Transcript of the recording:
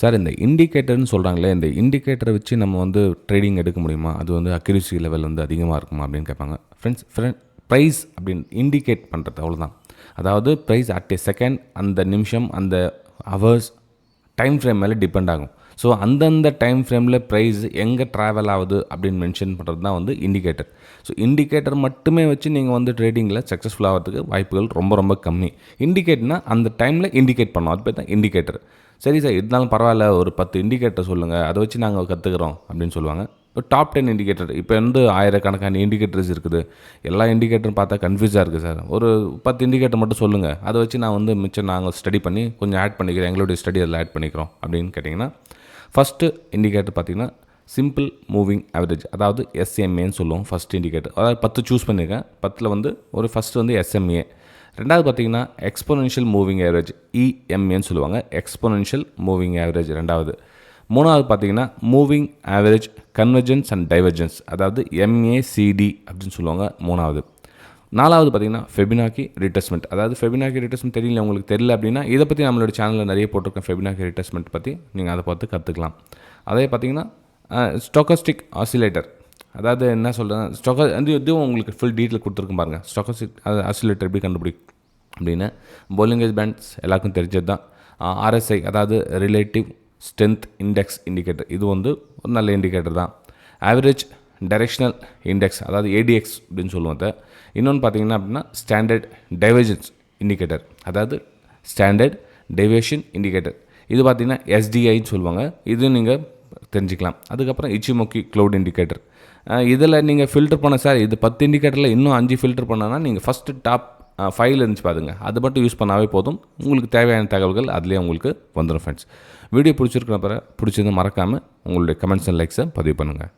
Sir இந்த இண்டிகேட்டர்னு சொல்கிறாங்களே, இந்த இண்டிகேட்டரை வச்சு நம்ம வந்து ட்ரேடிங் எடுக்க முடியுமா? அது வந்து அக்யூரசி லெவல் வந்து அதிகமாக இருக்குமா அப்படின்னு கேட்பாங்க. ப்ரைஸ் அப்படின்னு இண்டிகேட் பண்ணுறது அவ்வளோதான். அதாவது ப்ரைஸ் அட் எ செகண்ட், அந்த நிமிஷம், அந்த ஹவர்ஸ், டைம் ஃப்ரேம் மேலே டிபெண்ட் ஆகும். ஸோ அந்தந்த டைம் ஃப்ரேமில் ப்ரைஸ் எங்கே ட்ராவல் ஆகுது அப்படின்னு மென்ஷன் பண்ணுறது தான் வந்து இண்டிகேட்டர். ஸோ இண்டிகேட்டர் மட்டுமே வச்சு நீங்கள் வந்து ட்ரேடிங்கில் சக்ஸஸ்ஃபுல் ஆகிறதுக்கு வாய்ப்புகள் ரொம்ப ரொம்ப கம்மி. இண்டிகேட்னா அந்த டைமில் இண்டிகேட் பண்ணோம், அது பேர் தான் இண்டிகேட்டர். சரி சார், இருந்தாலும் பரவாயில்ல, ஒரு 10 இண்டிகேட்டர் சொல்லுங்கள், அதை வச்சு நாங்கள் கற்றுக்குறோம் அப்படின்னு சொல்லுவாங்க. இப்போ டாப் 10 இண்டிகேட்டர், இப்போ வந்து ஆயிரக்கணக்கான இண்டிகேட்டர்ஸ் இருக்குது. எல்லா இண்டிகேட்டரும் பார்த்தா கன்ஃபியூஸாக இருக்குது சார். ஒரு 10 இண்டிகேட்டர் மட்டும் சொல்லுங்கள், அதை வச்சு நான் வந்து மிச்சம் நாங்கள் ஸ்டடி பண்ணி கொஞ்சம் ஆட் பண்ணிக்கிறோம், எங்களுடைய ஸ்டடி அதில் ஆட் பண்ணிக்கிறோம் அப்படின்னு கேட்டிங்கன்னா, ஃபஸ்ட்டு இண்டிகேட்டர் பார்த்திங்கன்னா சிம்பிள் மூவிங் ஆவரேஜ், அதாவது எஸ்எம்ஏன்னு சொல்லுவோம். ஃபஸ்ட் இண்டிகேட்டர், அதாவது 10 சூஸ் பண்ணியிருக்கேன். 10ல் வந்து ஒரு ஃபஸ்ட்டு வந்து எஸ்எம்ஏ. ரெண்டாவது பார்த்திங்கன்னா எக்ஸ்போனென்ஷியல் மூவிங் ஆவரேஜ், இஎம்ஏன்னு சொல்லுவாங்க. எக்ஸ்போனென்ஷியல் மூவிங் ஆவரேஜ் ரெண்டாவது. மூணாவது பார்த்திங்கன்னா moving average convergence and divergence, அதாவது எம்ஏசிடி அப்படின்னு சொல்லுவாங்க மூணாவது. நாலாவது பார்த்திங்கன்னா ஃபெபினாக்கி ரிட்ரேஸ்மெண்ட், அதாவது ஃபெபினாக்கி ரிட்ரேஸ்மெண்ட் உங்களுக்கு தெரியல அப்படின்னா இதை பற்றி நம்மளோட சேனலில் நிறைய போட்டிருக்கேன். ஃபெபினாக்கி ரிட்ரேஸ்மெண்ட் பற்றி நீங்கள் அதை பார்த்து கற்றுக்கலாம். அதே பார்த்திங்கன்னா ஸ்டோகஸ்டிக் ஆசிலேட்டர், அதாவது என்ன சொல்கிறேன், இதுவும் உங்களுக்கு ஃபுல் டீட்டெயில் கொடுத்துருக்கும் பாருங்கள். ஸ்டோகஸ்டிக் ஆசிலேட்டர் எப்படி கண்டுபிடிக்கும் அப்படின்னு. போலிங்கேஜ் பேண்ட்ஸ் எல்லாருக்கும் தெரிஞ்சது தான். ஆர்எஸ்ஐ, அதாவது ரிலேட்டிவ் ஸ்ட்ரென்த் இண்டெக்ஸ் இண்டிகேட்டர், இது வந்து ஒரு நல்ல இண்டிகேட்டர் தான். ஆவரேஜ் டைரெக்ஷனல் இண்டெக்ஸ், அதாவது ஏடிஎக்ஸ் அப்படின்னு சொல்லுவோம். இன்னொன்று பார்த்தீங்கன்னா அப்படின்னா ஸ்டாண்டர்ட் டைவர்ஜன்ஸ் இண்டிகேட்டர், அதாவது ஸ்டாண்டர்ட் டேவியேஷன் இண்டிகேட்டர், இது பார்த்திங்கன்னா எஸ்டிஐன்னு சொல்லுவாங்க. இதுவும் நீங்கள் தெரிஞ்சுக்கலாம். அதுக்கப்புறம் இச்சிமோக்கி க்ளவுட் இண்டிகேட்டர். இதில் நீங்கள் ஃபில்டர் பண்ண சார், இது 10 இண்டிகேட்டரில் இன்னும் 5 ஃபில்டர் பண்ணனா நீங்கள் ஃபஸ்ட்டு டாப் 5 இருந்துச்சு பாருங்க, அது மட்டும் யூஸ் பண்ணாவே போதும். உங்களுக்கு தேவையான தகவல்கள் அதுலேயே உங்களுக்கு வந்துடும் ஃப்ரெண்ட்ஸ். வீடியோ பிடிச்சிருக்கிறப்ப பிடிச்சது மறக்காமல் உங்களுடைய கமெண்ட்ஸ் அண்ட் லைக்ஸை பதிவு பண்ணுங்கள்.